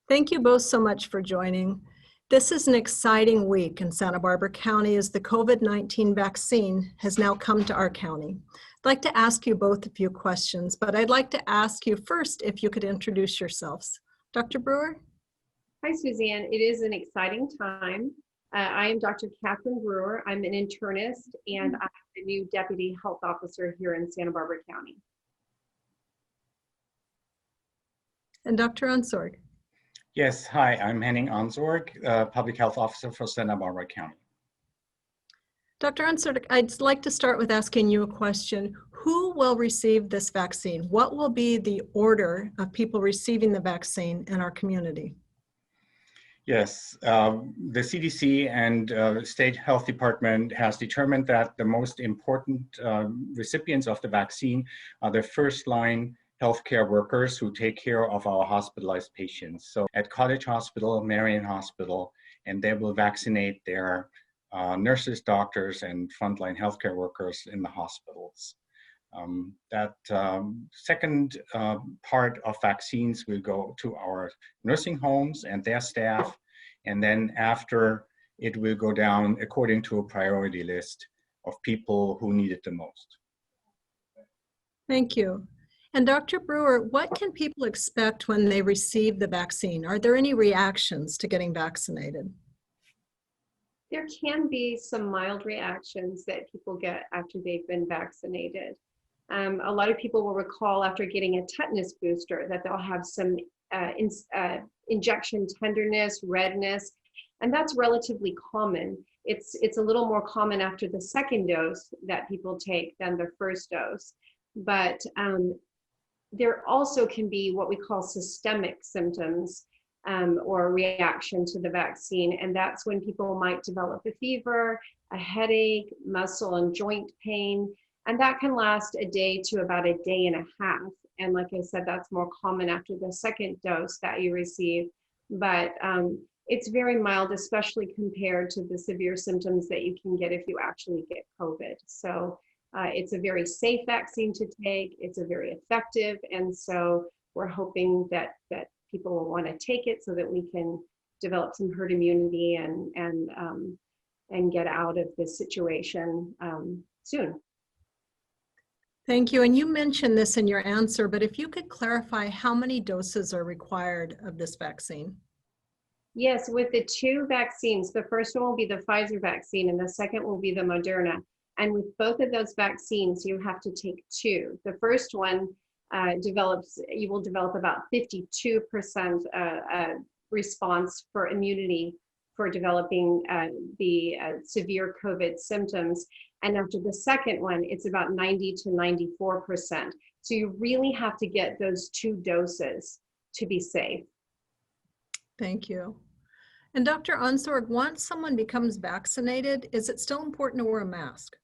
Thank you both so much for joining. This is an exciting week in Santa Barbara County as the COVID-19 vaccine has now come to our county. I'd like to ask you both a few questions, but I'd like to ask you first if you could introduce yourselves. Dr. Brewer? Hi, Suzanne. It is an exciting time. I am Dr. Catherine Brewer. I'm an internist and I'm the new Deputy Health Officer here in Santa Barbara County. And Dr. Ansorg? Yes, hi, I'm Henning Ansorg, Public Health Officer for Santa Barbara County. Dr. Ansorg, I'd like to start with asking you a question. Who will receive this vaccine? What will be the order of people receiving the vaccine in our community? Yes, the CDC and State Health Department has determined that the most important recipients of the vaccine are the first-line healthcare workers who take care of our hospitalized patients. So at College Hospital, Marion Hospital, and they will vaccinate their nurses, doctors, and frontline healthcare workers in the hospitals. Second part of vaccines will go to our nursing homes and their staff, and then after it will go down according to a priority list of people who need it the most. Thank you. And Dr. Brewer, what can people expect when they receive the vaccine? Are there any reactions to getting vaccinated? There can be some mild reactions that people get after they've been vaccinated. A lot of people will recall after getting a tetanus booster that they'll have some injection tenderness, redness, and that's relatively common. It's a little more common after the second dose that people take than the first dose. But there also can be what we call systemic symptoms or reaction to the vaccine. And that's when people might develop a fever, a headache, muscle and joint pain. And that can last a day to about a day and a half. And like I said, that's more common after the second dose that you receive. But it's very mild, especially compared to the severe symptoms that you can get if you actually get COVID. So it's a very safe vaccine to take. It's a very effective. And so we're hoping that people will want to take it so that we can develop some herd immunity and get out of this situation soon. Thank you. And you mentioned this in your answer, but if you could clarify how many doses are required of this vaccine? Yes, with the two vaccines, the first one will be the Pfizer vaccine and the second will be the Moderna. And with both of those vaccines, you have to take two. The first one you will develop about 52% response for immunity for developing the severe COVID symptoms. And after the second one, it's about 90 to 94%. So you really have to get those two doses to be safe. Thank you. And Dr. Ansorg, once someone becomes vaccinated, is it still important to wear a mask?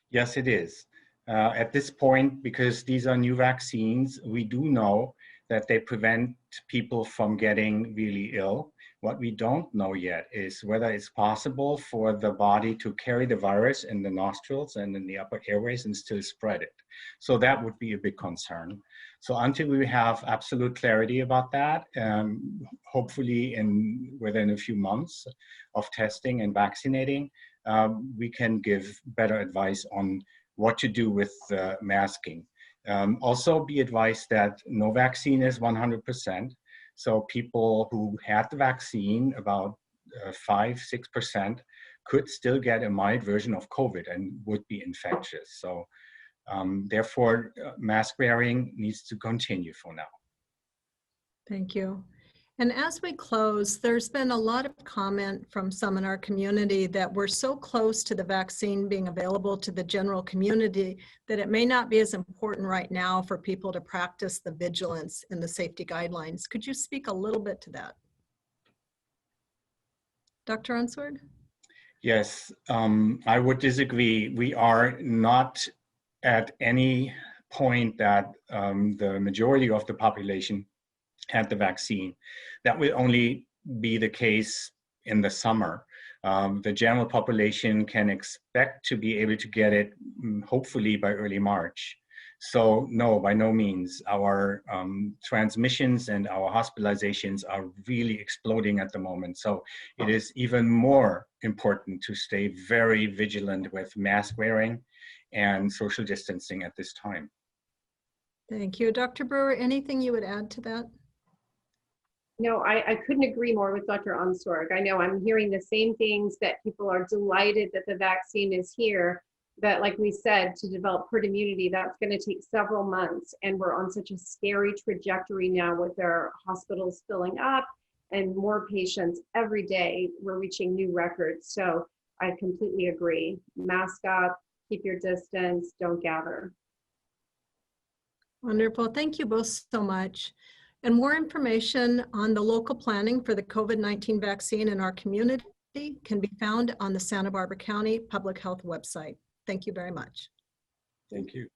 Yes, it is. At this point, because these are new vaccines, we do know that they prevent people from getting really ill. What we don't know yet is whether it's possible for the body to carry the virus in the nostrils and in the upper airways and still spread it. So that would be a big concern. So until we have absolute clarity about that, hopefully within a few months of testing and vaccinating, we can give better advice on what to do with masking. Also be advised that no vaccine is 100%. So people who had the vaccine, about 5–6%, could still get a mild version of COVID and would be infectious. So therefore, mask wearing needs to continue for now. Thank you. And as we close, there's been a lot of comment from some in our community that we're so close to the vaccine being available to the general community that it may not be as important right now for people to practice the vigilance in the safety guidelines. Could you speak a little bit to that? Dr. Ansorg? Yes, I would disagree. We are not at any point that the majority of the population had the vaccine. That will only be the case in the summer. The general population can expect to be able to get it hopefully by early March. So no, by no means. Our transmissions and our hospitalizations are really exploding at the moment. So it is even more important to stay very vigilant with mask wearing and social distancing at this time. Thank you. Dr. Brewer, anything you would add to that? No, I couldn't agree more with Dr. Ansorg. I know I'm hearing the same things, that people are delighted that the vaccine is here. But like we said, to develop herd immunity, that's going to take several months. And we're on such a scary trajectory now with our hospitals filling up and more patients every day. We're reaching new records. So I completely agree. Mask up, keep your distance, don't gather. Wonderful. Thank you both so much. And more information on the local planning for the COVID-19 vaccine in our community can be found on the Santa Barbara County Public Health website. Thank you very much. Thank you.